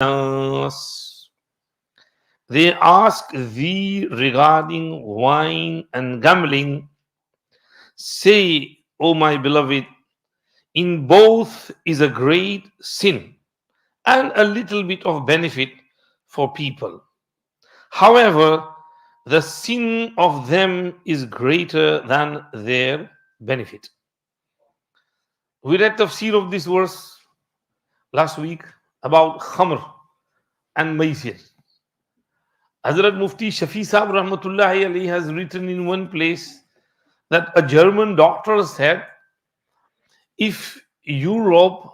Nas. They ask thee regarding wine and gambling. Say, O my beloved, in both is a great sin and a little bit of benefit for people. However, the sin of them is greater than their benefit. We read the tafsir of this verse last week about khamr and maisir. Hazrat Mufti Shafi Sahib Rahmatullahi alayhi has written in one place that a German doctor said, if Europe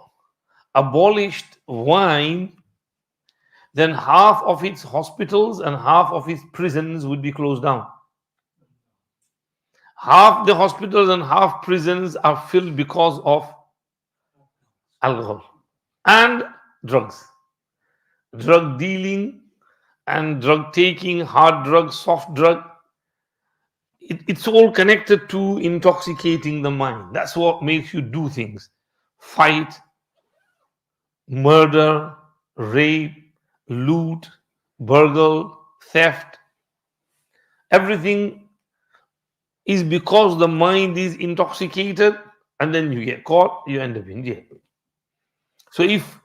abolished wine, then half of its hospitals and half of its prisons would be closed down. Half the hospitals and half prisons are filled because of alcohol and drugs. Drug dealing and drug taking, hard drug, soft drug. It's all connected to intoxicating the mind. That's what makes you do things. Fight, murder, rape, loot, burgle, theft. Everything is because the mind is intoxicated, and then you get caught, you end up in jail. So if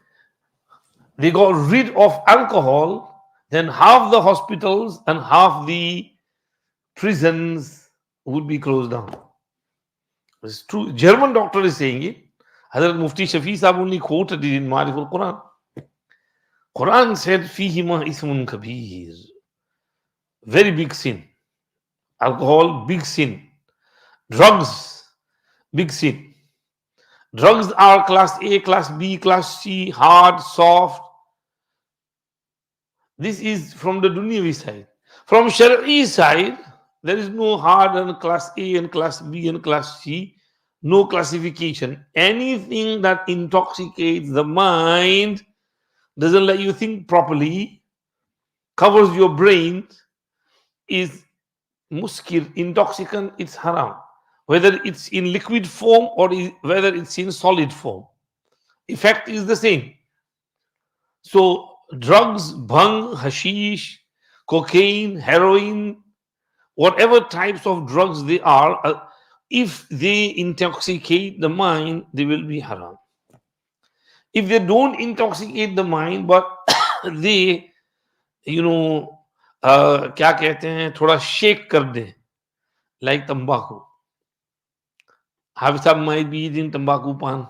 they got rid of alcohol, then half the hospitals and half the prisons would be closed down. It's true. German doctor is saying it. Hazrat Mufti Shafi Sahib only quoted it in Mariful Quran. Quran said, Fihima ismun kabir. Very big sin. Alcohol, big sin. Drugs, big sin. Drugs are class A, class B, class C, hard, soft. This is from the dunyavi side. From Shari'i side, there is no hard and class A and class B and class C. No classification. Anything that intoxicates the mind, doesn't let you think properly, covers your brain, is muskir, intoxicant, it's haram. Whether it's in liquid form or whether it's in solid form. Effect is the same. So drugs, bhang, hashish, cocaine, heroin, whatever types of drugs they are, if they intoxicate the mind, they will be haram. If they don't intoxicate the mind, but they, क्या कहते हैं, थोड़ा shake कर दे, like tobacco. Some might be eating tobacco pan.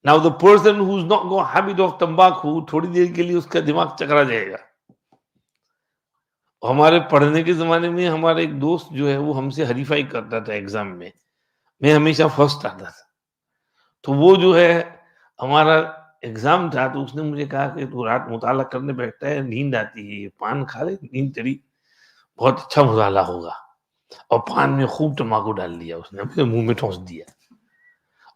Now the person who's not got habit of tobacco, थोड़ी देर के लिए उसका दिमाग चकरा जाएगा. हमारे पढ़ने के जमाने में हमारा एक दोस्त जो है वो हमसे हरीफाई करता था एग्जाम में. मैं हमेशा फर्स्ट आता था. तो वो जो है हमारा एग्जाम था, तो उसने मुझे कहा कि तू रात मुताला करने बैठता है, नींद आती है, पान खा ले, नींद तेरी बहुत अच्छा मुताला होगा. और पान में खूब तम्बाकू डाल दिया उसने, अपने मुंह में ठोस दिया.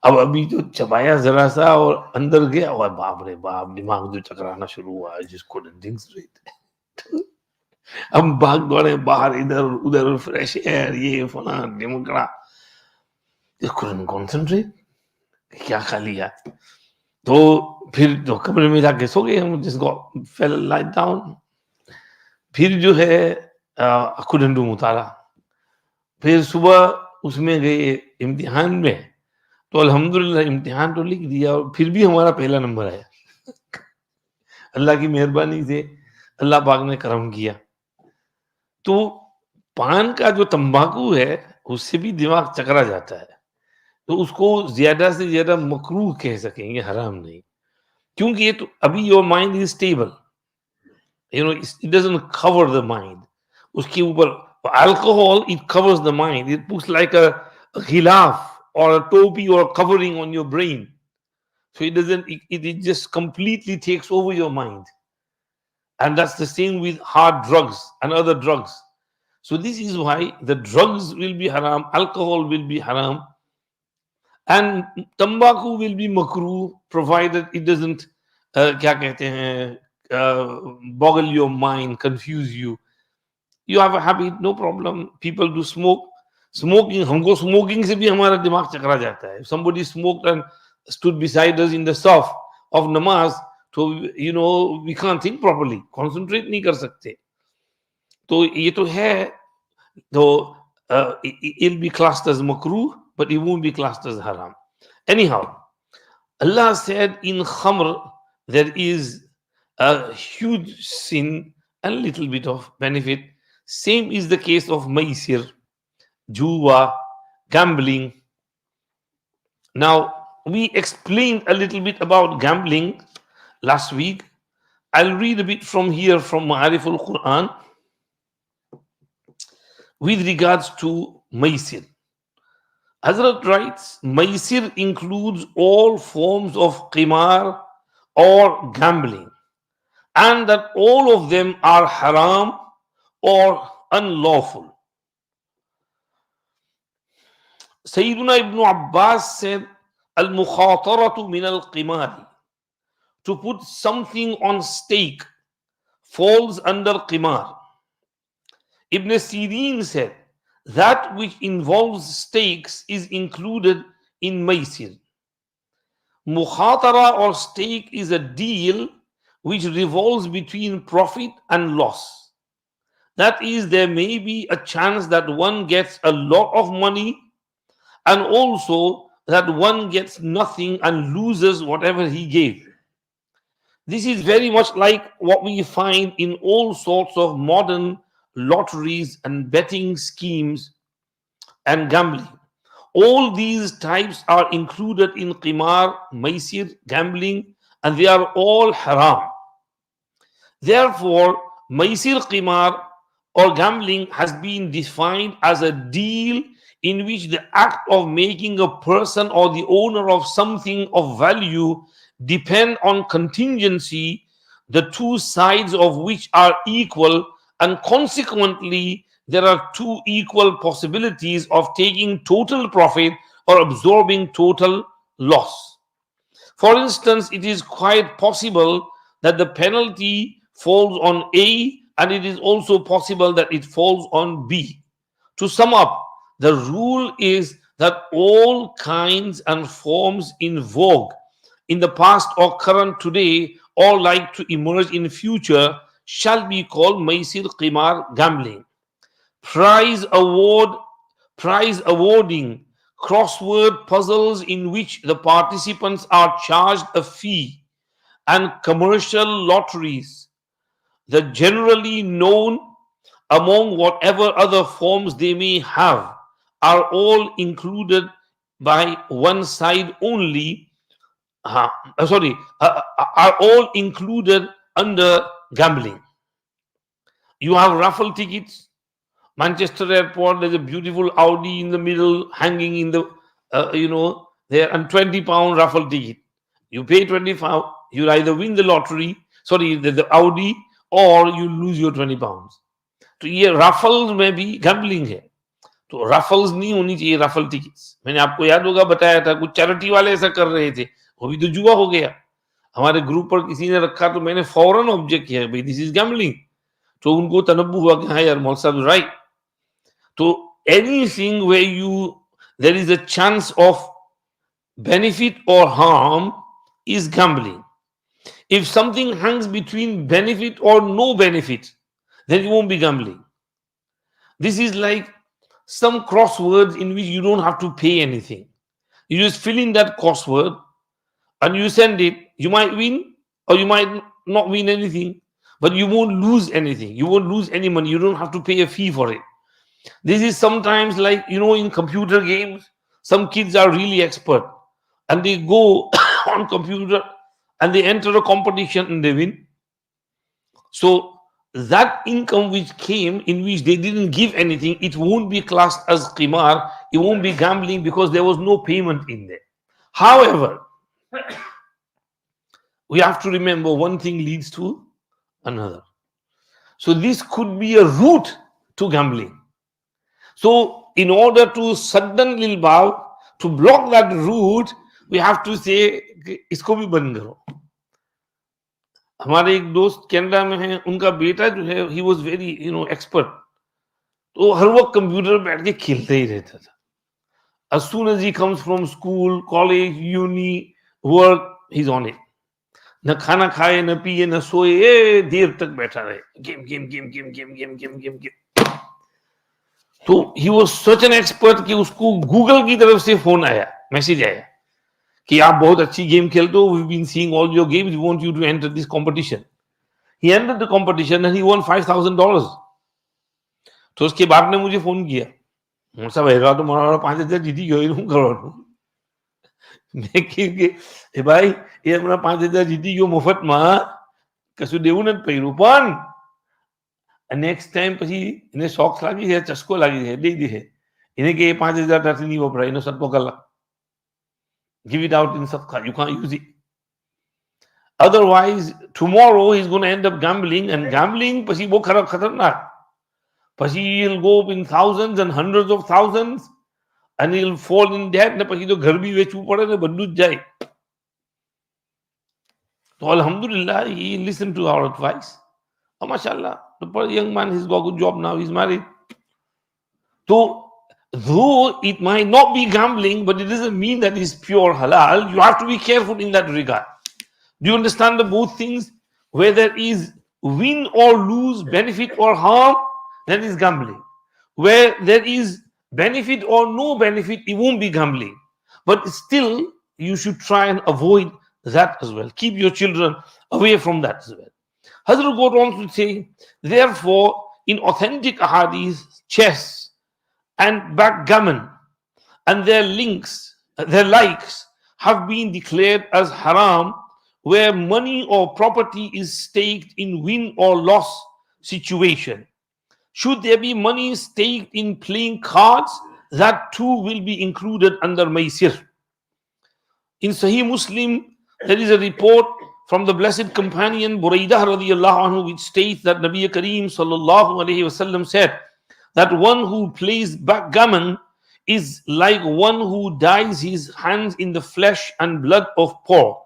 अब अभी जो चबाया जरा सा और अंदर गया, और बाप रे बाप, दिमाग जो चकराना शुरू हुआ, जिसको थिंक स्ट्रेट. हम भाग दौड़े बाहर, इधर उधर, फ्रेश एयर, ये फला ढिमकड़ा. couldn't concentrate. क्या खा लिया. तो फिर जो कमरे में जाके सो गए हम, जिसको फेल लाइट डाउन. फिर जो है couldn't do मुताला. फिर सुबह उसमें गए इम्तिहान में, तो अल्हम्दुलिल्लाह इम्तिहान तो लिख दिया, और फिर भी हमारा पहला नंबर आया. अल्लाह की मेहरबानी से अल्लाह पाक ने करम किया. तो पान का जो तंबाकू है, उससे भी दिमाग चकरा जाता है. तो उसको ज्यादा से ज्यादा मकरूह कह सकेंगे, हराम नहीं. क्योंकि ये तो अभी your mind is stable, it doesn't cover the mind. उसके ऊपर alcohol, it covers the mind. It puts like a ghilaf or a topi or a covering on your brain. So it doesn't, it just completely takes over your mind. And that's the same with hard drugs and other drugs. So this is why the drugs will be haram, alcohol will be haram, and tobacco will be makruh, provided it doesn't क्या कहते हैं, boggle your mind, confuse you. You have a habit, no problem. People do smoke. Smoking, हमको smoking से भी हमारा दिमाग चकरा जाता है. If somebody smoked and stood beside us in the saf of namaz, तो we can't think properly, concentrate नहीं कर सकते. तो ये तो है. तो it'll be classed as makruh, but it won't be classed as haram. Anyhow, Allah said in khamr there is a huge sin and little bit of benefit. Same is the case of maisir, juwa, gambling. Now, we explained a little bit about gambling last week. I'll read a bit from here from Ma'arif al-Quran with regards to maisir. Hazrat writes, maisir includes all forms of qimar or gambling, and that all of them are haram or unlawful. Sayyiduna Ibn Abbas said, al-mukhataratu min al-qimari. To put something on stake falls under qimar. Ibn Sirin said, that which involves stakes is included in maisir. Mukhatara or stake is a deal which revolves between profit and loss. That is, there may be a chance that one gets a lot of money and also that one gets nothing and loses whatever he gave. This is very much like what we find in all sorts of modern lotteries and betting schemes and gambling. All these types are included in qimar, maisir, gambling, and they are all haram. Therefore, maisir qimar or gambling has been defined as a deal in which the act of making a person or the owner of something of value depend on contingency, the two sides of which are equal, and consequently there are two equal possibilities of taking total profit or absorbing total loss. For instance, it is quite possible that the penalty falls on A, and it is also possible that it falls on B. To sum up, the rule is that all kinds and forms in vogue in the past or current today or like to emerge in future shall be called maisir, qimar, gambling. Prize awarding, crossword puzzles in which the participants are charged a fee, and commercial lotteries, the generally known among whatever other forms they may have, are all included by one side only. Are all included under gambling. You have raffle tickets. Manchester Airport, there's a beautiful Audi in the middle, hanging in the, there, and £20 raffle ticket. You pay 25, you either win the lottery, the Audi, or you lose your £20. तो ये raffles में भी gambling है. तो raffles नहीं होनी चाहिए, raffle tickets. मैंने आपको याद होगा बताया था, कुछ चैरिटी वाले ऐसा कर रहे थे, वो भी तो जुआ हो गया. हमारे ग्रुप पर किसी ने रखा तो मैंने फौरन ऑब्जेक्ट किया, भाई दिस इज गैम्बलिंग. तो उनको तनब्बु हुआ कि हाँ यार मौलवी साहब राइट. तो anything where there is a chance of benefit or harm is gambling. If something hangs between benefit or no benefit, then it won't be gambling. This is like some crosswords in which you don't have to pay anything. You just fill in that crossword and you send it. You might win or you might not win anything, but you won't lose anything. You won't lose any money. You don't have to pay a fee for it. This is sometimes like, in computer games, some kids are really expert and they go on computer and they enter a competition and they win. So that income which came in which they didn't give anything, it won't be classed as qimar, it won't be gambling because there was no payment in there. However, we have to remember one thing leads to another. So this could be a route to gambling. So in order to saddan lil bab, to block that route, we have to say इसको भी बंद करो. हमारे एक दोस्त Canada में है, उनका बेटा जो है he was very expert. तो हर वक्त कंप्यूटर पे बैठ के खेलते ही रहता था. As soon as he comes from school, college, uni, work, he's on it. न खाना खाए, न पिए, न सोए, देर तक बैठा रहे, game game game game game game game game game. तो ही वाज सच एन एक्सपर्ट कि उसको गूगल की तरफ से फोन आया, मैसेज आया कि आप बहुत अच्छी गेम खेलते हो, we been seeing all your games, we want you to enter this competition. He entered the competition and he won $5,000। तो उसके बाप ने मुझे फोन किया, मुझसे भाई तो मारा 5,000 जीती गयो હું કરવાનું। મેં કીધું કે એ ભાઈ એ હમણાં 5,000 જીતી ગયો મફતમાં, કશું દેવું નથી પડ્યું, પણ નેક્સ્ટ ટાઈમ પછી એને શોખ લાગી છે, ચસ્કો લાગી છે, દઈ દે એને કે 5,000 ત્યાંથી નહીં વપરાય, એનો સદકો કલાક, give it out in sadaqah, you can't use it. Otherwise, tomorrow he's going to end up gambling, and gambling પછી બહુ ખતરનાક, પછી he'll go up in thousands and hundreds of thousands and he'll fall in debt, ને પછી તો ઘર બી વેચવું પડે ને બધું જ જાય. So alhamdulillah, he listened to our advice. Oh, mashallah, the young man, he's got a good job now, he's married. So though it might not be gambling, but it doesn't mean that it's pure halal. You have to be careful in that regard. Do you understand the both things? Where there is win or lose, benefit or harm, that is gambling. Where there is benefit or no benefit, it won't be gambling. But still, you should try and avoid that as well. Keep your children away from that as well. Hazrat goes on to say, therefore, in authentic ahadith, chess and backgammon and their likes have been declared as haram, where money or property is staked in win or loss situation. Should there be money staked in playing cards, that too will be included under maisir. In Sahih Muslim, there is a report from the blessed companion Buraidah radiyallahu anhu, which states that Nabi Kareem sallallahu alayhi wasallam said that one who plays backgammon is like one who dyes his hands in the flesh and blood of pork.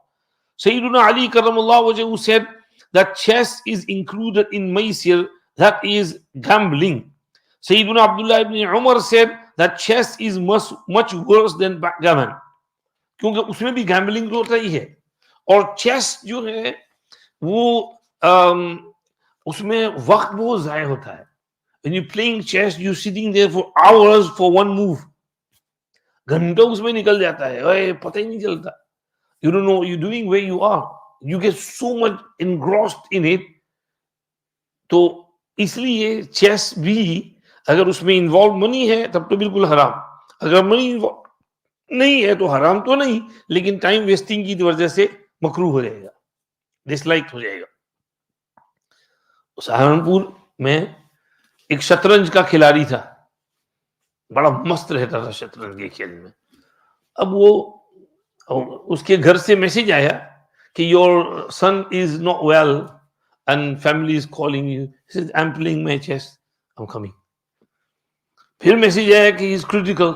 Sayyiduna Ali Karamullah Wajhu said that chess is included in maisir, that is gambling. Sayyiduna Abdullah ibn Umar said that chess is much worse than backgammon, क्योंकि उसमें भी gambling होता ही है, और chess जो है वो उसमें वक्त बहुत ज़ाय होता है. When you're playing chess, you're sitting there for hours for one move. घंटों उसमें निकल जाता है, ओए पता ही नहीं चलता. You don't know what you're doing, where you are. You get so much engrossed in it. तो इसलिए चेस भी अगर उसमें इन्वॉल्व मनी है तब तो बिल्कुल हराम, अगर मनी नहीं है तो हराम तो नहीं, लेकिन टाइम वेस्टिंग की वजह से मकरूह हो जाएगा, डिसलाइक हो जाएगा. सहारनपुर में एक शतरंज का खिलाड़ी था, बड़ा मस्त रहता था शतरंज के खेल में. अब वो उसके घर से मैसेज आया कि your son is not well and family is calling you. He said I am playing my chess, I am coming. फिर मैसेज आया कि he is critical,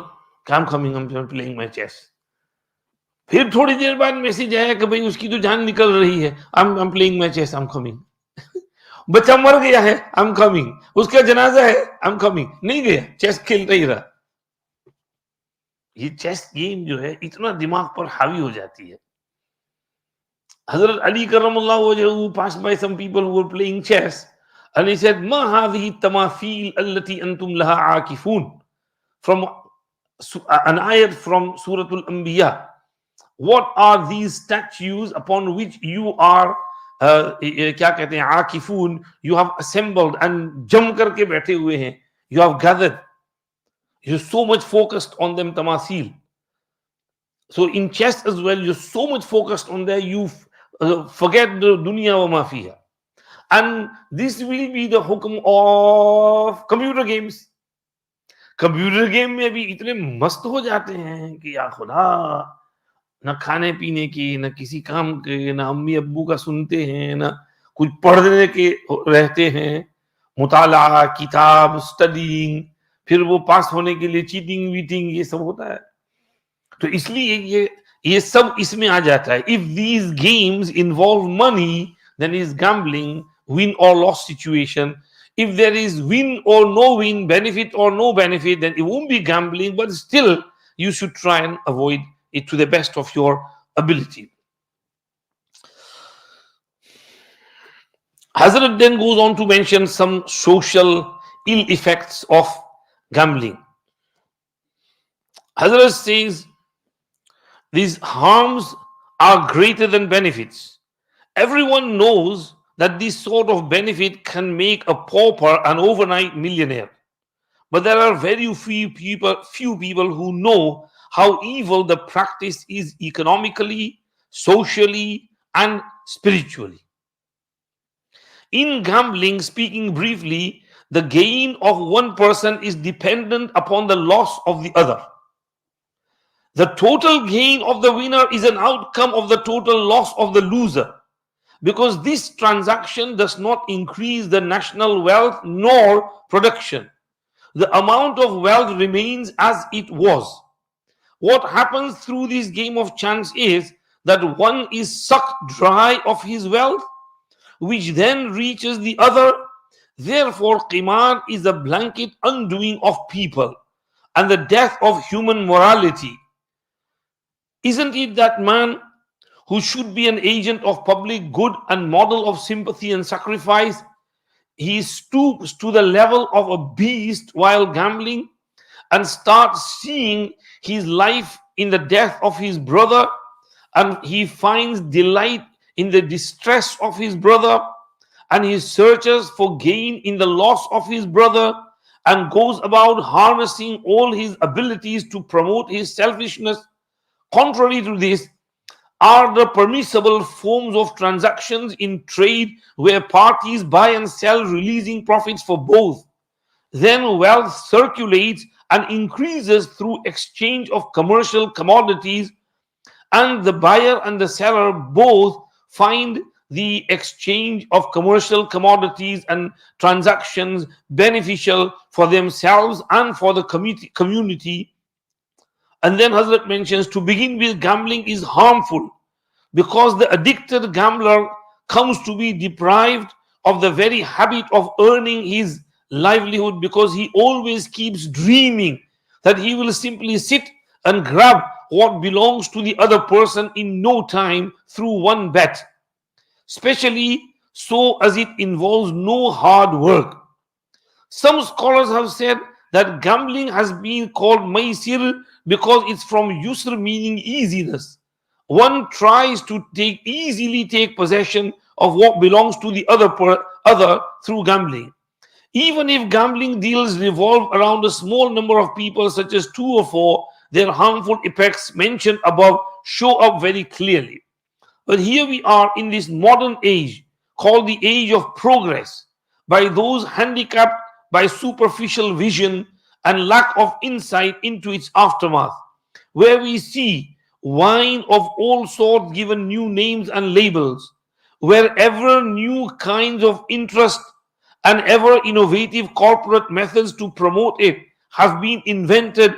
I am coming, I am playing my chess. फिर थोड़ी देर बाद message आया कि भाई उसकी तो जान निकल रही है, I am playing my chess, I am coming. बच्चा मर गया है, आई एम कमिंग. उसका जनाजा है, आई एम कमिंग. नहीं गया, चेस खेलता ही रहा. ये चेस गेम जो है इतना दिमाग पर हावी हो जाती है. हजरत Ali करमल्लाहु वजहू passed by some people who were playing chess and he said, ma hadhihi tamathil allati antum laha aakifun, from an ayat from Surah Al-Anbiya. What are these statues upon which you are क्या कहते हैं आकिफून, you have assembled and जम करके बैठे हुए हैं, you have gathered, you're so much focused on them, tamasil. So in chess as well, you're so much focused on there, you forget the dunya wa ma fiha. And this will be the hukum of computer games. Computer game में भी इतने मस्त हो जाते हैं कि या खुदा, न खाने पीने की, न किसी काम के, न अम्मी अब्बू का सुनते हैं, न कुछ पढ़ने के रहते हैं, मुताला, किताब, स्टडीइंग, फिर वो पास होने के लिए चीटिंग वीटिंग, ये सब होता है. तो इसलिए ये सब इसमें आ जाता है. If these games involve money, then is gambling, win or loss situation. If there is win or no win, benefit or no benefit, then it won't be gambling, but still you should try and avoid it to the best of your ability. Hazrat then goes on to mention some social ill effects of gambling. Hazrat says these harms are greater than benefits. Everyone knows that this sort of benefit can make a pauper an overnight millionaire. But there are very few people who know how evil the practice is economically, socially, and spiritually. In gambling, speaking briefly, the gain of one person is dependent upon the loss of the other. The total gain of the winner is an outcome of the total loss of the loser, because this transaction does not increase the national wealth nor production. The amount of wealth remains as it was. What happens through this game of chance is that one is sucked dry of his wealth, which then reaches the other. Therefore, qimar is the blanket undoing of people and the death of human morality. Isn't it that man who should be an agent of public good and model of sympathy and sacrifice, he stoops to the level of a beast while gambling and starts seeing his life in the death of his brother, and he finds delight in the distress of his brother, and he searches for gain in the loss of his brother, and goes about harnessing all his abilities to promote his selfishness. Contrary to this are the permissible forms of transactions in trade where parties buy and sell, releasing profits for both. Then wealth circulates and increases through exchange of commercial commodities, and the buyer and the seller both find the exchange of commercial commodities and transactions beneficial for themselves and for the community. And then Hazrat mentions, to begin with, gambling is harmful because the addicted gambler comes to be deprived of the very habit of earning his livelihood, because he always keeps dreaming that he will simply sit and grab what belongs to the other person in no time through one bet, especially so as it involves no hard work. Some scholars have said that gambling has been called maisir because it's from yusr, meaning easiness. One tries to easily take possession of what belongs to the other through gambling. Even if gambling deals revolve around a small number of people, such as 2 or 4, their harmful effects mentioned above show up very clearly. But here we are in this modern age, called the age of progress, by those handicapped by superficial vision and lack of insight into its aftermath, where we see wine of all sorts given new names and labels, wherever new kinds of interest and ever innovative corporate methods to promote it have been invented,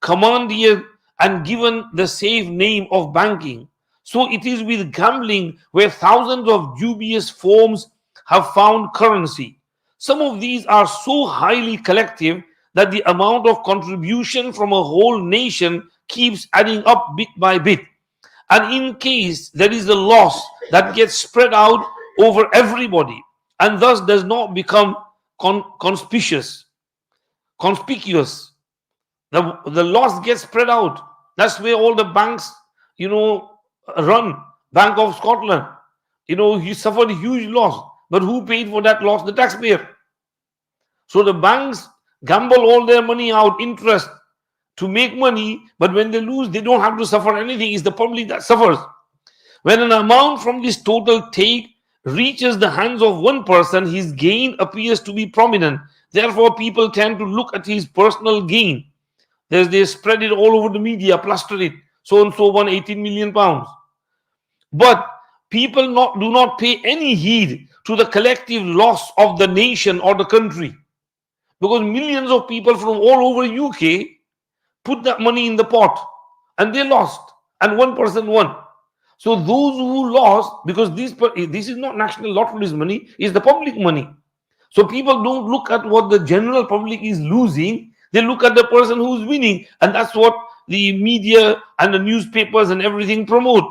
commandeered, and given the safe name of banking. So it is with gambling, where thousands of dubious forms have found currency. Some of these are so highly collective that the amount of contribution from a whole nation keeps adding up bit by bit. And in case there is a loss that gets spread out over everybody and thus does not become conspicuous, the loss gets spread out. That's where all the banks, run. Bank of Scotland, he suffered a huge loss. But who paid for that loss? The taxpayer. So the banks gamble all their money out, interest, to make money, but when they lose, they don't have to suffer anything. It's the public that suffers. When an amount from this total take reaches the hands of one person, his gain appears to be prominent. Therefore, people tend to look at his personal gain. They spread it all over the media, plaster it. So and so won 18 million pounds. But people do not pay any heed to the collective loss of the nation or the country, because millions of people from all over UK put that money in the pot and they lost, and one person won. So those who lost, because this is not national lottery's money, it's the public money. So people don't look at what the general public is losing, they look at the person who's winning, and that's what the media and the newspapers and everything promote.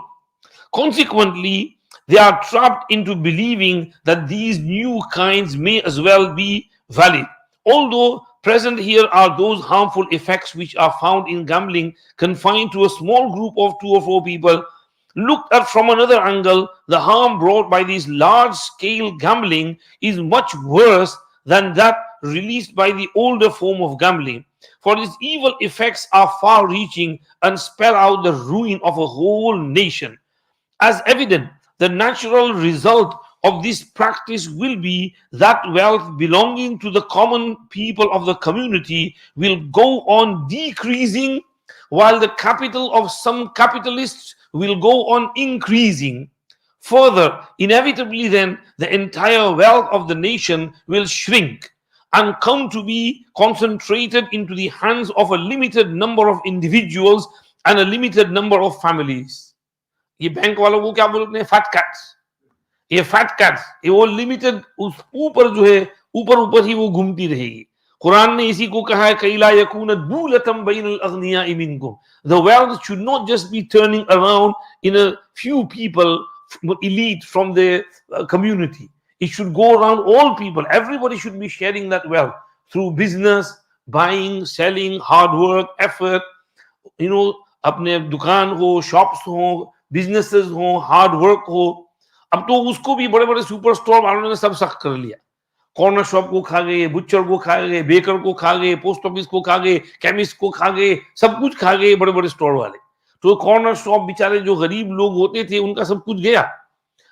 Consequently, They are trapped into believing that these new kinds may as well be valid. Although present here are those harmful effects which are found in gambling confined to a small group of 2 or 4 people, looked at from another angle, the harm brought by this large scale gambling is much worse than that released by the older form of gambling. For its evil effects are far reaching and spell out the ruin of a whole nation. As evident, the natural result of this practice will be that wealth belonging to the common people of the community will go on decreasing, while the capital of some capitalists will go on increasing. Further, inevitably, then, the entire wealth of the nation will shrink and come to be concentrated into the hands of a limited number of individuals and a limited number of families. ये bank वालों को क्या बोलते हैं? Fat cats. ये fat cats, ये वो limited उस ऊपर जो है, ऊपर ऊपर ही वो घूमती रहेगी. कुरान ने इसी को कहा है, कैला यकून दूलतम banal अगनिया मिनकुम. The wealth should not just be turning around in a few people, elite from the community. It should go around all people. Everybody should be sharing that wealth through business, buying, selling, hard work, effort. अपने दुकान हो, shops हो, businesses हो, hard work हो. अब तो उसको भी बड़े बड़े सुपर स्टोर वालों ने सब सख्त कर लिया. कॉर्नर शॉप को खा गए, बुचर को खा गए, बेकर को खा गए, पोस्ट ऑफिस को खा गए, केमिस्ट को खा गए, सब कुछ खा गए बड़े बड़े स्टोर वाले. तो कॉर्नर शॉप बेचारे जो गरीब लोग होते थे उनका सब कुछ गया.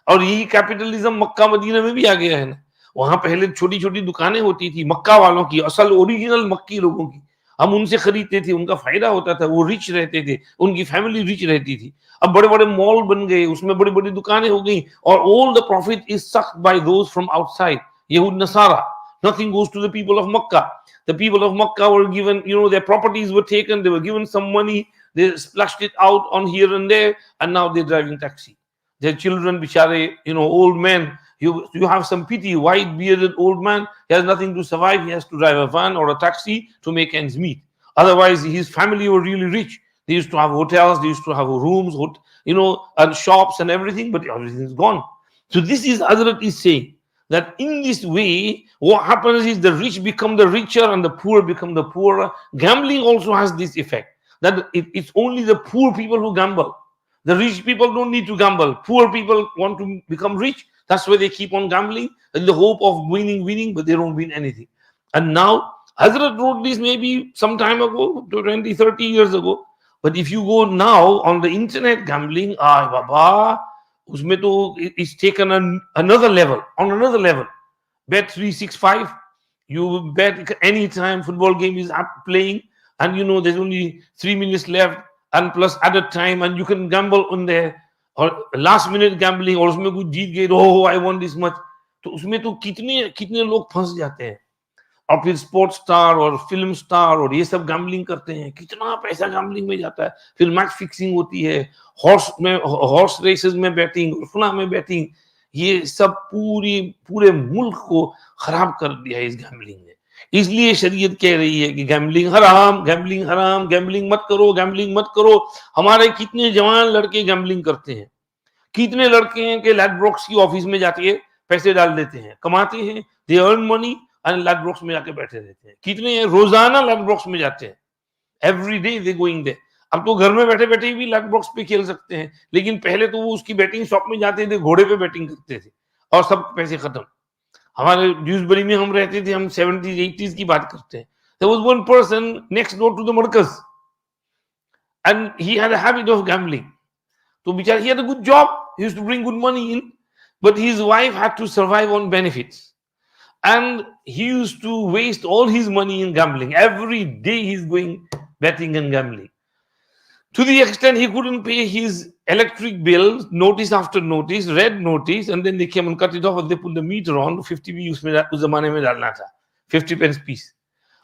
और यही कैपिटलिज्म मक्का मदीना में भी आ गया है ना. वहां पहले छोटी छोटी दुकानें होती थी मक्का वालों की, असल ओरिजिनल मक्की लोगों की. हम उनसे खरीदते थे, उनका फायदा होता था, वो रिच रहते थे, उनकी फैमिली रिच रहती थी. अब बड़े बड़े मॉल बन गए, उसमें बड़ी बड़ी दुकानें हो गई, और all the profit is sucked by those from outside. यहूद नसारा, nothing goes to the people of Makkah. The people of Makkah were given, their properties were taken, they were given some money, they splashed it out on here and there, and now they're driving taxi. Their children, bichare, old men, you have some pity, white bearded old man, he has nothing to survive, he has to drive a van or a taxi to make ends meet. Otherwise, his family were really rich. They used to have hotels, they used to have rooms, and shops and everything, but everything is gone. So this is Hazrat is saying that in this way, what happens is the rich become the richer and the poor become the poorer. Gambling also has this effect, that it's only the poor people who gamble. The rich people don't need to gamble. Poor people want to become rich. That's why they keep on gambling in the hope of winning, but they don't win anything. And now, Hazrat wrote this maybe some time ago, 20, 30 years ago. But if you go now on the internet gambling, baba, usme to it's taken on another level. Bet 365, you bet anytime football game is up playing, and there's only 3 minutes left, and plus added time, and you can gamble on there. Or last minute gambling, और उसमें कुछ जीत गए, oh I won this much. तो उसमें तो कितने लोग फंस जाते हैं. और फिर स्पोर्ट्स स्टार और फिल्म स्टार और ये सब गैम्बलिंग करते हैं. कितना पैसा गैम्बलिंग में जाता है. फिर मैच फिक्सिंग होती है, हॉर्स रेसेस में बैटिंग, फुना में बैटिंग. ये सब पूरे मुल्क को खराब कर दिया है इस गैम्बलिंग ने. इसलिए शरीयत कह रही है कि गैम्बलिंग हराम, गैम्बलिंग मत करो. हमारे कितने जवान लड़के गैम्बलिंग करते हैं. कितने लड़के हैं कि लैडब्रॉक्स की ऑफिस में जाके पैसे डाल देते हैं, कमाते हैं, दे अर्न मनी, और लैडब्रॉक्स में जाके बैठे रहते हैं. कितने हैं रोजाना लैडब्रॉक्स में जाते हैं, every day they going there. अब तो घर में बैठे बैठे भी लैडब्रॉक्स पे खेल सकते हैं, लेकिन पहले तो वो उसकी बैटिंग शॉप में जाते थे, घोड़े पे बैटिंग करते थे और सब पैसे खत्म. हमारे ड्यूसबरी में हम रहते थे, हम 70s 80s की बात करते हैं. There was one person next door to the markaz and he had a habit of gambling. तो बेचारा, he had a good job, he used to bring good money in, but his wife had to survive on benefits. And he used to waste all his money in gambling. Every day he's going betting and gambling. To the extent he couldn't pay his electric bill, notice after notice, red notice, and then they came and cut it off and they put the meter on. 50p उस ज़माने में डालना था, 50 pence piece.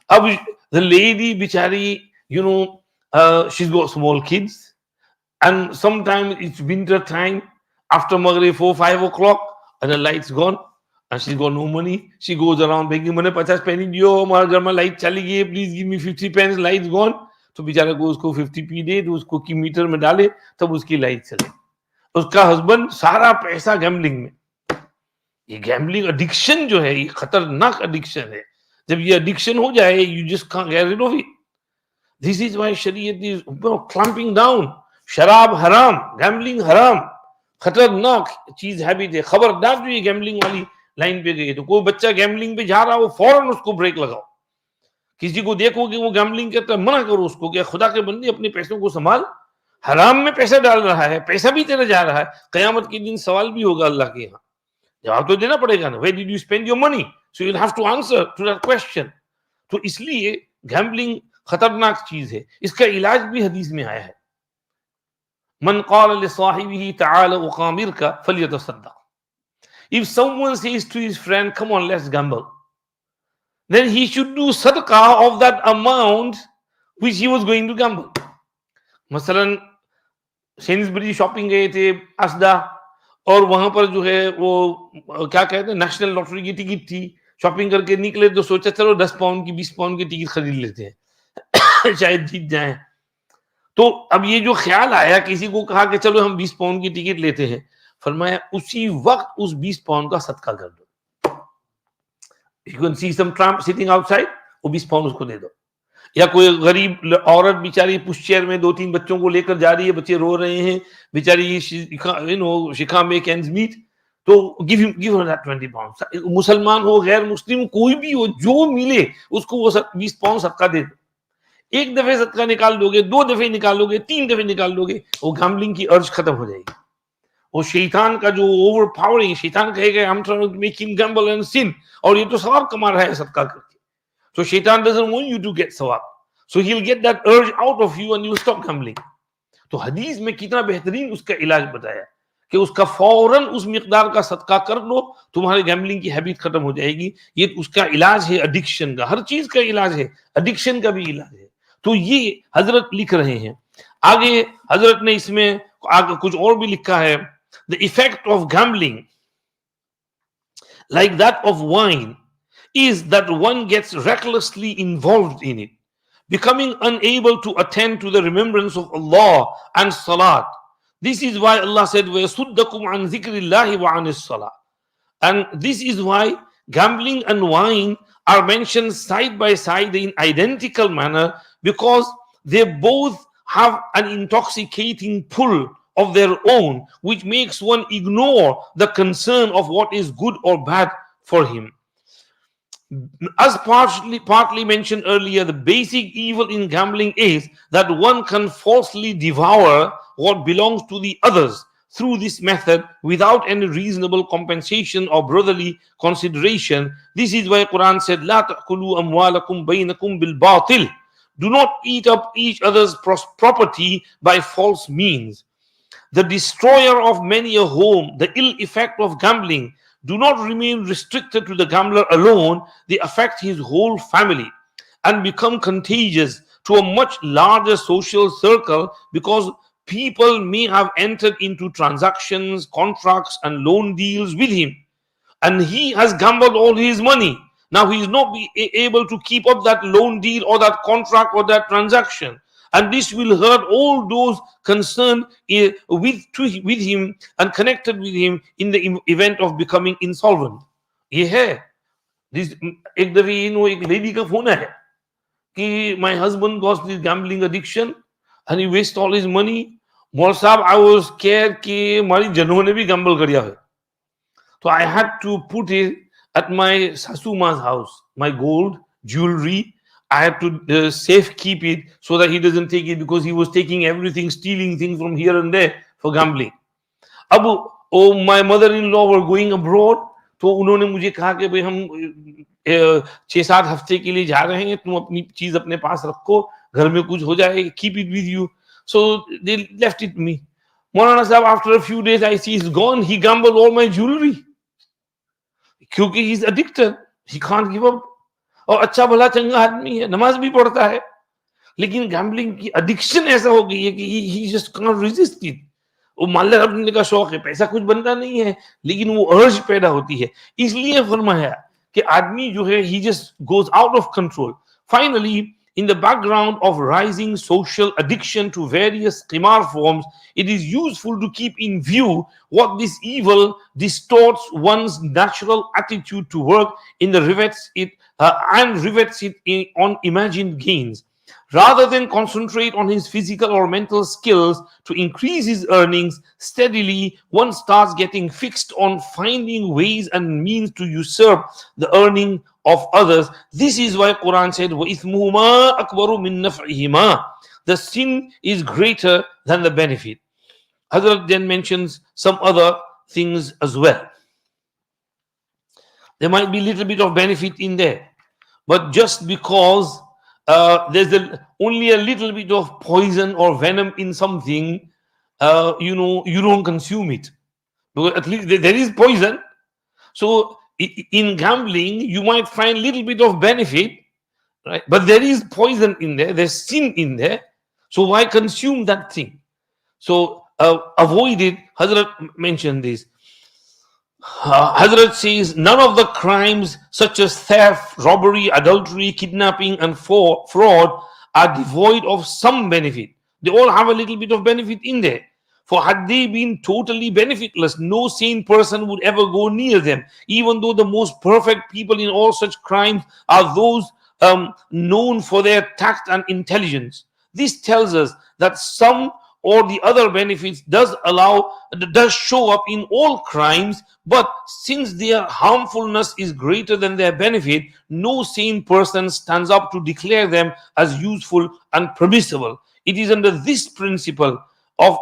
अब the lady बिचारी, she's got small kids, and sometimes it's winter time, after Maghrib 4-5 o'clock, and the light's gone. And she's got no money. She goes around begging, मैंने 50 penny दियो, हमारे घर में लाइट चली गई, please give me 50 pence, light's gone. तो बेचारे को उसको 50p दे, तो उसको की मीटर में डाले, तब उसकी लाइट चले. उसका हस्बैंड सारा पैसा गैम्बलिंग में। ये गैम्बलिंग एडिक्शन जो है, ये खतरनाक एडिक्शन है। जब ये एडिक्शन हो जाए, you just can't get rid of it. This is why शरीयत इज क्लैंपिंग डाउन। शराब हराम, गैम्बलिंग हराम, खतरनाक चीज हैबिट है। खबरदार जो ये गैम्बलिंग वाली लाइन पे गई, तो कोई बच्चा गैम्बलिंग पे जा रहा हो, फौरन उसको ब्रेक लगाओ। किसी को देखो कि वो गैम्बलिंग करता है, मना करो उसको कि खुदा के बंदे अपने पैसों को संभाल, हराम में पैसा डाल रहा है, पैसा भी तेरा जा रहा है। कयामत के दिन सवाल भी होगा अल्लाह के यहाँ, जवाब तो देना पड़ेगा ना। Where did you spend your money, so you have to answer to that question. तो इसलिए गैम्बलिंग खतरनाक चीज है। इसका इलाज भी हदीस में आया है, मन क़ाल लिसाहिबिही तआला उक़ामिरका फलियतसद्दक़। If someone says to his friend, come on, let's gamble, then he should do sadaqah of that amount which he was going to gamble. मसलन सेन्सबरी शॉपिंग गए थे असदा, और वहां पर जो है वो क्या कहते हैं, नेशनल लॉटरी की टिकट थी। शॉपिंग करके निकले तो सोचा चलो 10 पाउंड की 20 पाउंड की टिकट खरीद लेते हैं शायद जीत जाए। तो अब ये जो ख्याल आया, किसी को कहा कि चलो हम 20 पाउंड की टिकट लेते हैं, फरमाया उसी वक्त उस 20 पाउंड का सदका कर दो। You can see some tramp sitting outside, वो 20 पाउंड उसको दे दो। या कोई गरीब औरत बेचारी पुश चेयर में 2-3 बच्चों को लेकर जा रही है, बच्चे रो रहे हैं, बेचारी शिखा मेक एंड्स मीट, तो गिव हर दैट 20 पाउंड। मुसलमान हो, गैर मुस्लिम, कोई भी हो, जो मिले उसको वो 20 पाउंड सदका दे दो। एक दफे सदका निकाल दोगे, 2 दफे निकाल दोगे, 3 दफे निकाल दोगे, वो गैम्बलिंग की अर्ज खत्म हो जाएगी। वो शैतान का जो ओवर पावरिंग, शैतान कहेगा I am trying to make him gamble and sin, और ये तो सवाब कमा रहा है सदका करके। So Shaitan doesn't want you to get sawab. So he'll get that urge out of you and you stop gambling. तो हदीस में कितना बेहतरीन उसका इलाज बताया कि उसका फौरन उस मिकदार का सदका कर लो, तुम्हारे गैम्बलिंग की हैबिट खत्म हो जाएगी। ये उसका इलाज है एडिक्शन का, हर चीज का इलाज है, एडिक्शन का भी इलाज है। तो ये हजरत लिख रहे हैं। आगे हजरत ने इसमें आगे कुछ और भी लिखा है, the effect of gambling like that of wine is that one gets recklessly involved in it, becoming unable to attend to the remembrance of Allah and Salat. This is why Allah said, وَيَصُدَّكُمْ عَنْ ذِكْرِ اللَّهِ وَعَنِ الصَّلَاةِ. And this is why gambling and wine are mentioned side by side in identical manner, because they both have an intoxicating pull of their own, which makes one ignore the concern of what is good or bad for him. As partly mentioned earlier, the basic evil in gambling is that one can falsely devour what belongs to the others through this method without any reasonable compensation or brotherly consideration. This is why Quran said, "La ta'kulu amwalakum bainakum bil batil." Do not eat up each other's property by false means. The destroyer of many a home, the ill effect of gambling, do not remain restricted to the gambler alone. They affect his whole family and become contagious to a much larger social circle, because people may have entered into transactions, contracts, and loan deals with him, and he has gambled all his money. Now he is not able to keep up that loan deal or that contract or that transaction. And this will hurt all those concerned with him and connected with him in the event of becoming insolvent. ये है एक दफे एक lady का phone है कि my husband got this gambling addiction and he wastes all his money. मौल साहब, I was scared कि हमारी जनों ने भी gamble करिया है, तो I had to put it at my Sasuma's house, my gold jewelry. I had to safe keep it so that he doesn't take it, because he was taking everything, stealing things from here and there for gambling. अब my mother-in-law were going abroad, तो उन्होंने मुझे कहा कि भाई हम 6-7 हफ्ते के लिए जा रहे हैं, तुम अपनी चीज अपने पास रखो, घर में कुछ हो जाए, keep it with you. So they left it me. Maulana Sahab, after a few days I see he's gone. He gambled all my jewelry क्योंकि he's addicted, he can't give up. और अच्छा भला चंगा आदमी है, नमाज भी पढ़ता है, लेकिन गैम्बलिंग की एडिक्शन ऐसा हो गई है कि ही जस्ट कांट रेजिस्ट इट। वो माल रखने का शौक है, पैसा कुछ बनता नहीं है, लेकिन वो अर्ज पैदा होती है। इसलिए फरमाया कि आदमी जो है he just goes out of control. Finally, In the background of rising social addiction to various qimar forms, it is useful to keep in view what this evil distorts one's natural attitude to work in the rivets it on imagined gains. Rather than concentrate on his physical or mental skills to increase his earnings steadily, one starts getting fixed on finding ways and means to usurp the earning of others. This is why Quran said, وَإِثْمُهُمَا أَكْبَرُ مِن نَفْعِهِمَا. The sin is greater than the benefit. Hazrat then mentions some other things as well. There might be a little bit of benefit in there, but just because there's only a little bit of poison or venom in something, you don't consume it, because at least there is poison. So in gambling, you might find a little bit of benefit, right? But there is poison in there, there's sin in there. So why consume that thing? So avoid it. Hazrat mentioned this. Hazrat says, none of the crimes such as theft, robbery, adultery, kidnapping, and fraud are devoid of some benefit. They all have a little bit of benefit in there. For had they been totally benefitless, no sane person would ever go near them. Even though the most perfect people in all such crimes are those known for their tact and intelligence. This tells us that some or the other benefits does show up in all crimes, but since their harmfulness is greater than their benefit, no sane person stands up to declare them as useful and permissible. It is under this principle of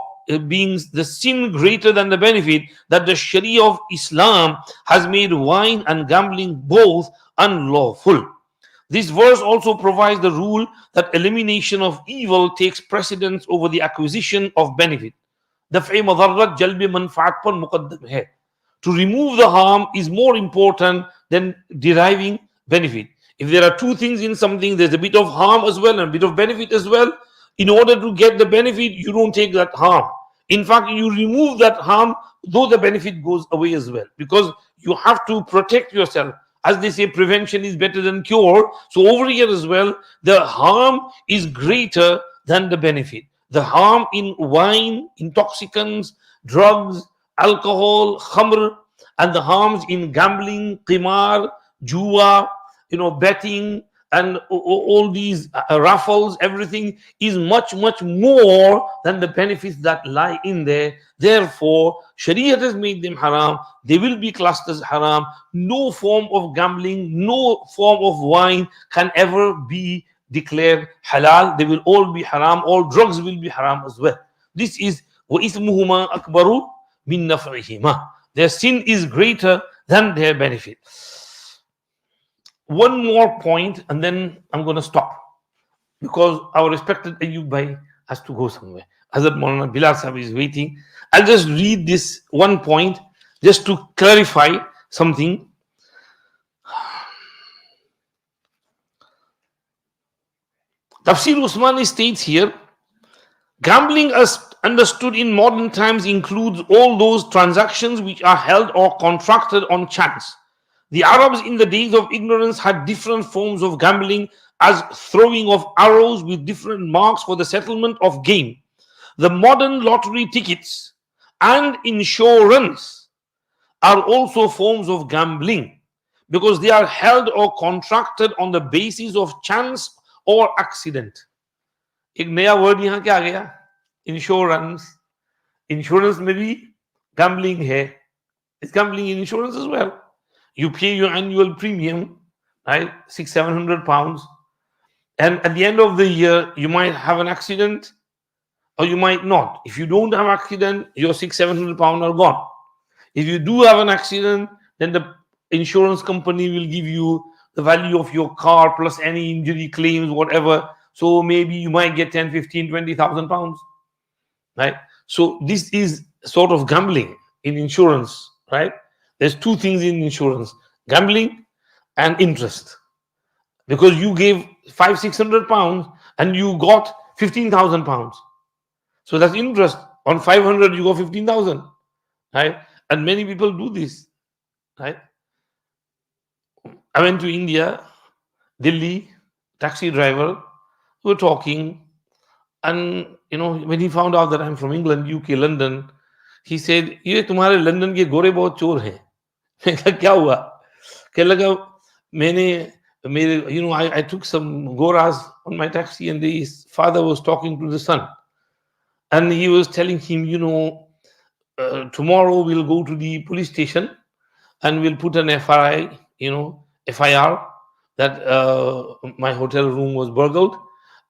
being the sin greater than the benefit that the Sharia of Islam has made wine and gambling both unlawful. This verse also provides the rule that elimination of evil takes precedence over the acquisition of benefit. दफ़े मज़र्रत जल्ब मनफ़ात पर मुक़द्दम है. To remove the harm is more important than deriving benefit. If there are two things in something, there's a bit of harm as well and a bit of benefit as well. In order to get the benefit, you don't take that harm. In fact, you remove that harm, though the benefit goes away as well, because you have to protect yourself. As they say, prevention is better than cure. So over here as well, the harm is greater than the benefit. The harm in wine, intoxicants, drugs, alcohol, khamr, and the harms in gambling, qimar, jua, betting, and all these raffles, everything is much, much more than the benefits that lie in there. Therefore, Sharia has made them haram. They will be classed as haram. No form of gambling, no form of wine can ever be declared halal. They will all be haram. All drugs will be haram as well. This is وَإِثْمُهُمَا أَكْبَرُ مِن نَفْعِهِمَا. Their sin is greater than their benefit. One more point and then I'm going to stop, because our respected Ayyub Bhai has to go somewhere. Hazrat Maulana Bilal Sahib is waiting. I'll just read this one point just to clarify something. Tafseer Usmani states here, gambling as understood in modern times includes all those transactions which are held or contracted on chance. The Arabs in the days of ignorance had different forms of gambling, as throwing of arrows with different marks for the settlement of game. The modern lottery tickets and insurance are also forms of gambling, because they are held or contracted on the basis of chance or accident. एक नया word यहाँ क्या आ गया? Insurance. Insurance में भी gambling है. It's gambling in insurance as well. You pay your annual premium, right? 600-700 pounds. And at the end of the year, you might have an accident or you might not. If you don't have an accident, your 600-700 pounds are gone. If you do have an accident, then the insurance company will give you the value of your car plus any injury claims, whatever. So maybe you might get 10, 15, 20,000 pounds, right? So this is sort of gambling in insurance, right? There's two things in insurance: gambling and interest. Because you gave 500-600 pounds and you got 15,000 pounds. So that's interest. On 500, you got 15,000, right? And many people do this, right? I went to India, Delhi, taxi driver. We were talking, and when he found out that I'm from England, UK, London, he said, "ये तुम्हारे London के गोरे बहुत चोर हैं." मैं कहा क्या हुआ? कहने लगा मैंने मेरे I took some goras on my taxi, and his father was talking to the son, and he was telling him, tomorrow we'll go to the police station and we'll put an FIR that my hotel room was burgled,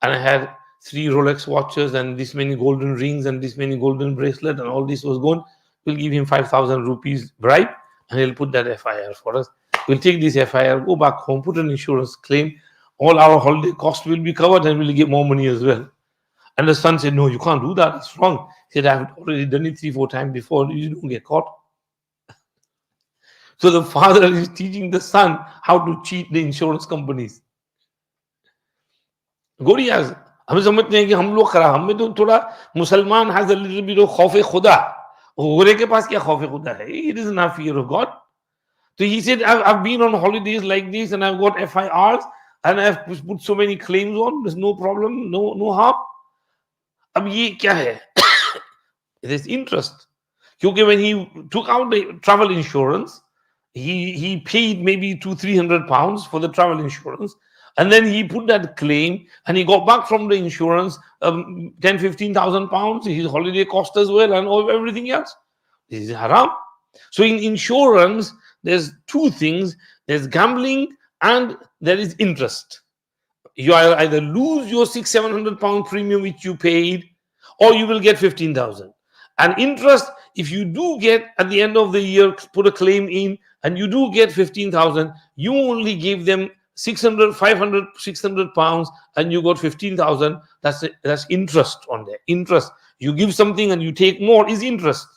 and I had 3 Rolex watches and this many golden rings and this many golden bracelet and all this was gone. We'll give him 5,000 rupees bribe, and he'll put that FIR for us. We'll take this FIR, go back home, put an insurance claim. All our holiday cost will be covered, and we'll get more money as well. And the son said, "No, you can't do that. It's wrong." He said, "I've already done it 3-4 times before. You don't get caught." So the father is teaching the son how to cheat the insurance companies. Gorias. हम समझते हैं कि हम लोग खराब, हमें तो थोड़ा मुसलमान has a little bit of खौफ खुदा. गोरे के पास क्या खौफ खुदा है? He doesn't have fear of God. So he said, I've been on holidays like this and I've got FIRs and I've put so many claims on. There's no problem, no harm. अब ये क्या है? There's interest. क्योंकि when he took out the travel insurance, he paid maybe 200-300 pounds for the travel insurance, and then he put that claim and he got back from the insurance 10,000-15,000 pounds, his holiday cost as well, and everything else. This is haram. So in insurance, there's two things: there's gambling and there is interest. You either lose your 600-700 pound premium which you paid, or you will get 15,000. And interest, if you do get at the end of the year, put a claim in, and you do get 15,000, you only gave them 600, 500, 600 pounds, and you got 15,000. That's interest on there. Interest. You give something and you take more is interest.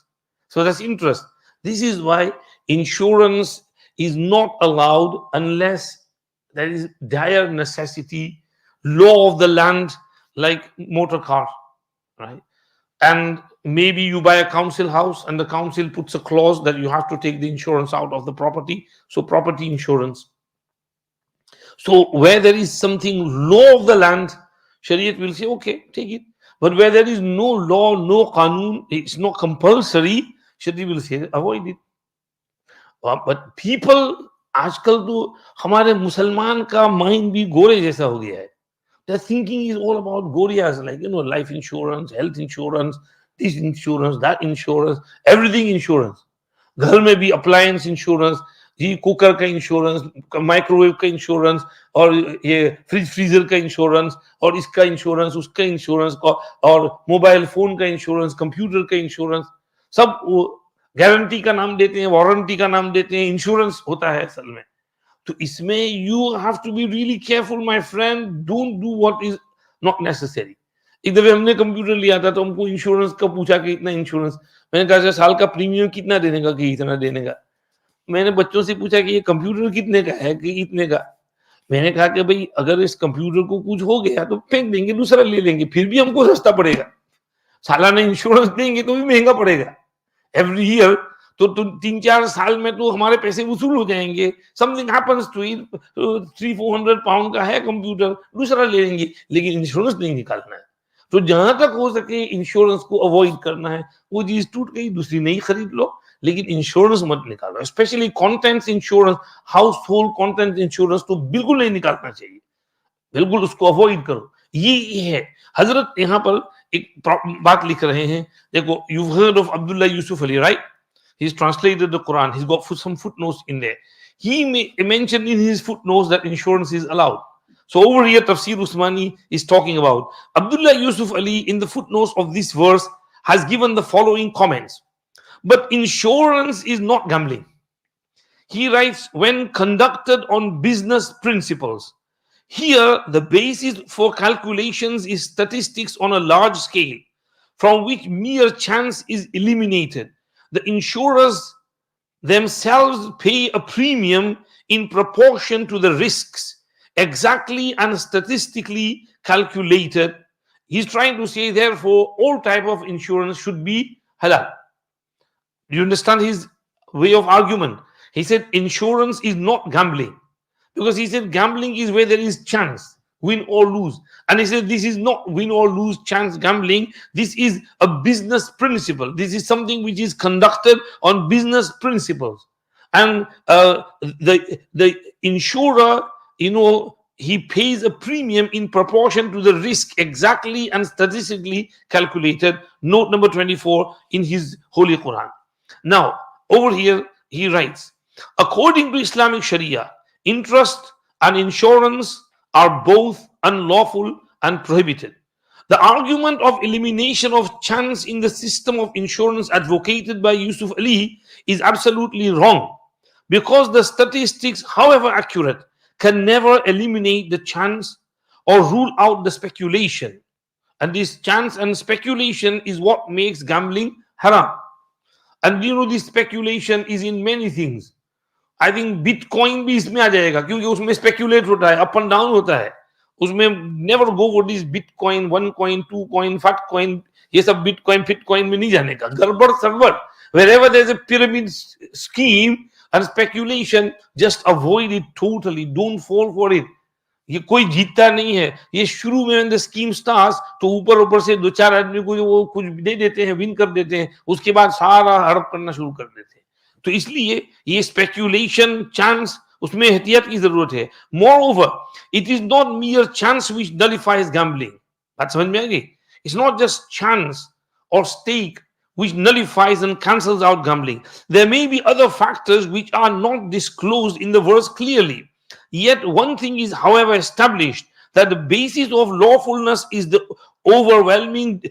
So that's interest. This is why insurance is not allowed unless there is dire necessity, law of the land, like motor car, right? And maybe you buy a council house and the council puts a clause that you have to take the insurance out of the property. So property insurance. So where there is something law of the land, Shariat will say, okay, take it. But where there is no law, no qanun, it's not compulsory, Shariat will say, avoid it. But people, आजकल तो हमारे मुसलमान का mind भी गोरे जैसा हो गया है. Their thinking is all about gorias, like, life insurance, health insurance, this insurance, that insurance, everything insurance. घर में भी appliance insurance, ये कुकर का insurance, माइक्रोवेव का insurance, और ये फ्रिज फ्रीजर का insurance, और इसका insurance, उसका insurance, और मोबाइल फोन का insurance, कंप्यूटर का insurance, सब गारंटी का नाम देते हैं, वारंटी का नाम देते हैं, इंश्योरेंस होता है असल में. तो इसमें you have to be really careful, my friend. Don't do what is not necessary. एक दफे हमने कंप्यूटर लिया था तो हमको इंश्योरेंस का पूछा कि इतना इंश्योरेंस. मैंने कहा साल का प्रीमियम कितना देने का, कि इतना देने का. मैंने बच्चों से पूछा कि ये कंप्यूटर कितने का है, कि इतने का. मैंने कहा कि भाई अगर इस कंप्यूटर को कुछ हो गया तो फेंक देंगे, दूसरा ले लेंगे, फिर भी हमको सस्ता पड़ेगा. सालाना इंश्योरेंस देंगे तो भी महंगा पड़ेगा. एवरी ईयर तो 3-4 साल में तो हमारे पैसे वसूल हो जाएंगे. Something happens to it, 300-400 pound का है कंप्यूटर, दूसरा ले लेंगे, लेकिन इंश्योरेंस नहीं निकालना है. तो जहां तक हो सके इंश्योरेंस को अवॉइड करना है. वो चीज टूट गई, दूसरी नहीं खरीद लो, लेकिन इंश्योरेंस मत निकालो. Specially contents insurance, house hold content insurance तो बिल्कुल नहीं निकालना चाहिए, बिल्कुल उसको अवॉइड करो. ये है. हजरत यहाँ पर एक बात लिख रहे हैं. देखो, you heard of Abdullah Yusuf Ali, right? He's translated the Quran. He's got some footnotes in there. He mentioned in his footnotes that insurance is allowed. So over here, Tafseer Usmani is talking about Abdullah Yusuf Ali in the footnotes of this verse has given the following comments. But insurance is not gambling. He writes, when conducted on business principles. Here, the basis for calculations is statistics on a large scale, from which mere chance is eliminated. The insurers themselves pay a premium in proportion to the risks, exactly and statistically calculated. He's trying to say, therefore, all type of insurance should be halal. Do you understand his way of argument? He said insurance is not gambling, because he said gambling is where there is chance. win or lose. And he said this is not win or lose chance gambling. This is a business principle. This is something which is conducted on business principles. And the insurer, he pays a premium in proportion to the risk, exactly and statistically calculated. Note number 24 in his Holy Quran. Now, over here, he writes, according to Islamic Sharia, interest and insurance are both unlawful and prohibited. The argument of elimination of chance in the system of insurance advocated by Yusuf Ali is absolutely wrong, because the statistics, however accurate, can never eliminate the chance or rule out the speculation. And this chance and speculation is what makes gambling haram. And this speculation is in many things. I think bitcoin भी इसमें आ जाएगा, क्योंकि उसमें speculate होता है, up and down होता है उसमें. Never go for this bitcoin, 1 coin, 2 coin, 5 coin, ये सब बिटकॉइन फिटकॉइन में नहीं जाने का. गड़बड़ सरबड़. wherever there's a pyramid scheme and speculation, just avoid it totally. Don't fall for it. ये कोई जीतता नहीं है. ये शुरू में the scheme starts तो ऊपर ऊपर से 2-4 आदमी को वो कुछ दे देते हैं, विन कर देते हैं, उसके बाद सारा हड़प करना शुरू कर देते हैं. तो इसलिए ये स्पेक्यूलेशन, चांस, उसमें एहतियात की जरूरत है. Moreover, it is not mere chance which nullifies gambling. बात समझ में आ गई? It's not just chance or stake which nullifies and cancels out gambling. There may be other factors which are not disclosed in the verse clearly. Yet one thing is, however, established, that the basis of lawfulness is the overwhelming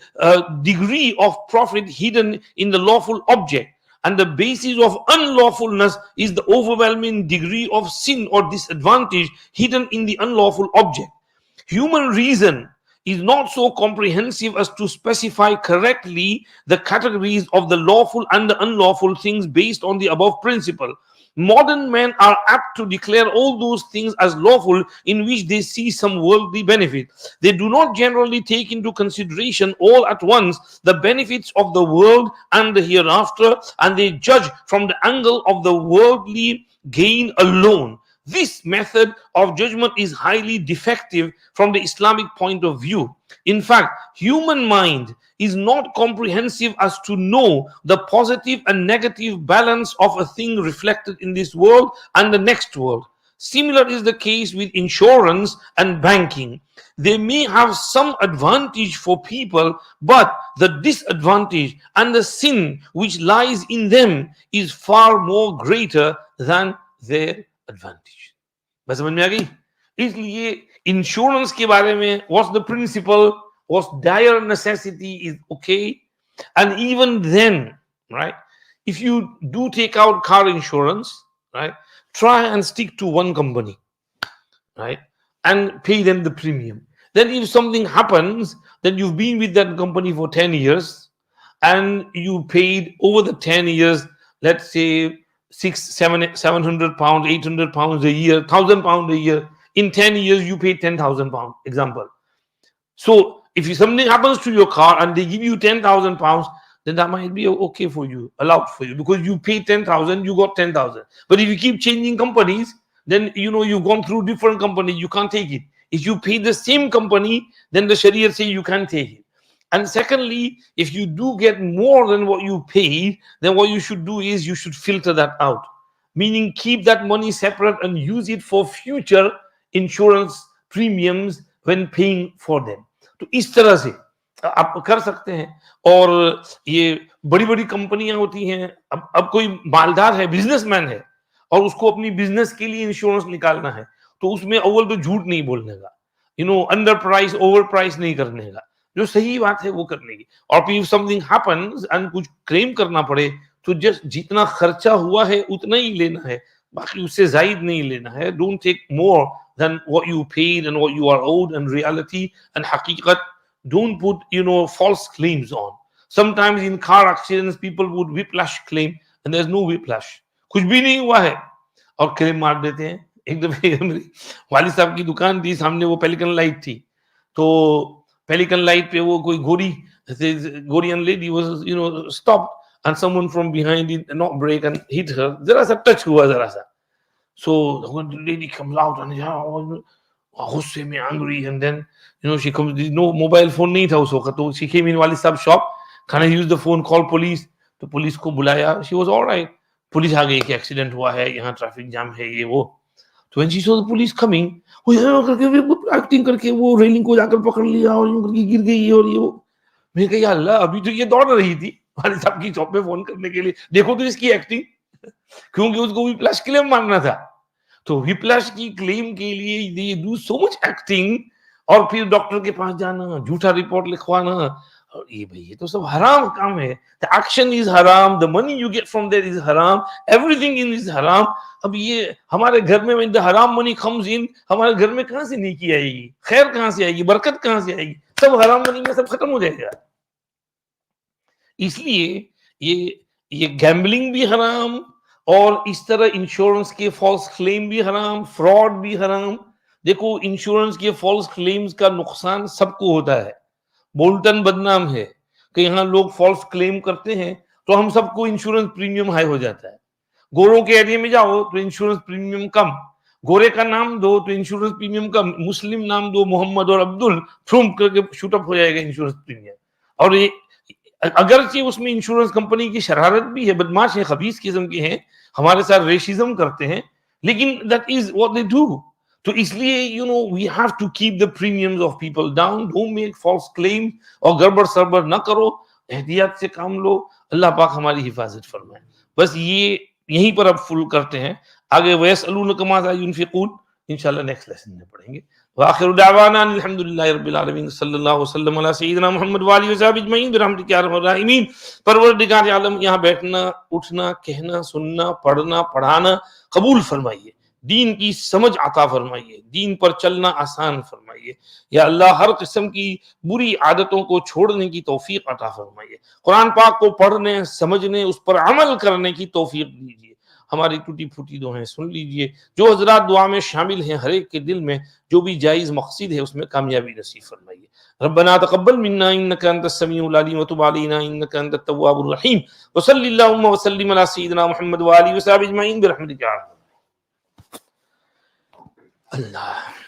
degree of profit hidden in the lawful object. And the basis of unlawfulness is the overwhelming degree of sin or disadvantage hidden in the unlawful object. Human reason is not so comprehensive as to specify correctly the categories of the lawful and the unlawful things based on the above principle. Modern men are apt to declare all those things as lawful in which they see some worldly benefit. They do not generally take into consideration all at once the benefits of the world and the hereafter, and they judge from the angle of the worldly gain alone. This method of judgment is highly defective from the Islamic point of view. In fact, human mind is not comprehensive as to know the positive and negative balance of a thing reflected in this world and the next world. Similar is the case with insurance and banking. They may have some advantage for people, but the disadvantage and the sin which lies in them is far more greater than their advantage. बस समझ में आ गई? इसलिए insurance के बारे में what's the principle, what's dire necessity is okay. And even then, right, if you do take out car insurance, right, try and stick to one company, right, and pay them the premium. Then if something happens, then you've been with that company for 10 years and you paid over the 10 years, let's say 700 pounds, 800 pounds a year, 1,000 pounds a year. In 10 years, you pay 10,000 pounds, example. So if something happens to your car and they give you 10,000 pounds, then that might be okay for you, allowed for you, because you pay 10,000, you got 10,000. But if you keep changing companies, then you've gone through different companies, you can't take it. If you pay the same company, then the Sharia say you can't take it. And secondly, if you do get more than what you paid, then what you should do is you should filter that out. Meaning keep that money separate and use it for future insurance premiums when paying for them. तो इस तरह से आप कर सकते हैं. और ये बड़ी बड़ी कंपनियां होती हैं, अब कोई मालदार है, बिजनेसमैन है, और उसको अपनी बिजनेस के लिए इंश्योरेंस निकालना है, तो उसमें अव्वल तो झूठ नहीं बोलने का, अंडर प्राइस, ओवर प्राइस नहीं करने का, जो सही बात है वो करने की. और फिर समथिंग हैपेंस एंड कुछ क्लेम करना पड़े तो जस्ट जितना खर्चा हुआ है उतना ही लेना है, बाकी उससे जायद नहीं लेना है. Don't take more than what you paid and what you are owed in reality and haqiqat. Don't put false claims on. Sometimes in car accidents people would whiplash claim and there's no whiplash, कुछ भी नहीं हुआ है और claim मार देते हैं. एक दफे मेरी वालिद साहब की दुकान थी, सामने वो पेलिकन लाइट थी, तो पेलिकन लाइट पे वो कोई गोरियन lady was stopped and someone from behind did not brake and hit her. जरा सा टच हुआ, जरा सा. So the lady comes out and गुस्से में angry and then she comes, no mobile phone नहीं था उस वक्त, तो शी केम इन वाली साहब shop, can I use the phone, call police. तो पुलिस को बुलाया, शी वाज ऑलराइट। पुलिस आ गई कि एक्सीडेंट हुआ है, यहाँ ट्रैफिक जाम है, ये वो। तो when she saw the police coming, वो यहाँ करके एक्टिंग करके वो रेलिंग को जाकर पकड़ लिया और यूं करके गिर गई और ये वो। मैंने कहा या अल्लाह, अभी तो ये दौड़ रही थी वाली साहब की शॉप पे फोन करने के लिए, देखो तो इसकी एक्टिंग, क्योंकि उसको व्हिप्लैश क्लेम मारना था। तो व्हिप्लैश की क्लेम के लिए they do so much acting, और फिर डॉक्टर के पास जाना, झूठा रिपोर्ट लिखवाना, और ये भाई ये तो सब हराम काम है। द एक्शन इज हराम, the money you get from there is हराम, एवरीथिंग इन इज हराम। अब ये हमारे घर में व्हेन द हराम मनी कम्स इन, हमारे घर में कहां से नेकी आएगी, खैर कहां से आएगी, बरकत कहां से आएगी, सब हराम मनी में सब खत्म हो जाएगा। इसलिए ये गैम्बलिंग भी हराम, और इस तरह इंश्योरेंस के फॉल्स क्लेम भी हराम, फ्रॉड भी हराम। देखो इंश्योरेंस के फॉल्स क्लेम्स का नुकसान सबको होता है, बोल्टन बदनाम है कि यहाँ लोग फॉल्स क्लेम करते हैं तो हम सबको इंश्योरेंस प्रीमियम हाई हो जाता है। गोरों के एरिया में जाओ तो इंश्योरेंस प्रीमियम कम, गोरे का नाम दो तो इंश्योरेंस प्रीमियम कम, मुस्लिम नाम दो मोहम्मद और अब्दुल, फ्रूम करके शूटअप हो जाएगा इंश्योरेंस प्रीमियम। और ये अगरचे उसमें इंश्योरेंस कंपनी की शरारत भी है, बदमाश है, खबीस किस्म के हैं, हमारे साथ रेशिज्म करते हैं, लेकिन that is what they do. तो इसलिए we have to keep the premiums of people down, don't make false claim, और गड़बड़ सरबड़ ना करो, एहतियात से काम लो, अल्लाह पाक हमारी हिफाजत फरमाए। बस ये यहीं पर अब फुल करते हैं, आगे वयसअलूनका माज़ा युनफिकून इंशाल्लाह नेक्स्ट लेसन में पढ़ेंगे। वाखिरु दावाना अल्हम्दुलिल्लाहि रब्बिल आलमीन, सल्लल्लाहु वसल्लम अला सय्यिदिना मुहम्मद व आलिहि वसहबिहि अजमईन बिरहमतिका या अरहमर राहिमीन। परवरदिगार आलम, यहाँ बैठना, उठना, कहना, सुनना, पढ़ना, पढ़ाना कबूल फरमाइए, दीन की समझ अता फरमाइए, दीन पर चलना आसान फरमाइए। या अल्लाह हर किस्म की बुरी आदतों को छोड़ने की तौफीक अता फरमाइए, कुरान पाक को पढ़ने, समझने, उस पर अमल करने की तौफीक दीजिए। हमारी टूटी फूटी दुआएं सुन लीजिए, जो हजरात दुआ में शामिल हैं, हर एक के दिल में जो भी जायज़ मकसद है उसमें कामयाबी नसीब फरमाइए। रब्बना तक़ब्बल मिन्ना इन्नका अंतस समीउल अलीम व तुब अलैना इन्नका अंतत तव्वाबुर रहीम। व सल्लल्लाहु व सल्लिम अला सय्यिदिना मुहम्मद व आलिहि व सहबिहि अजमईन बिरहमतिका या अल्लाह।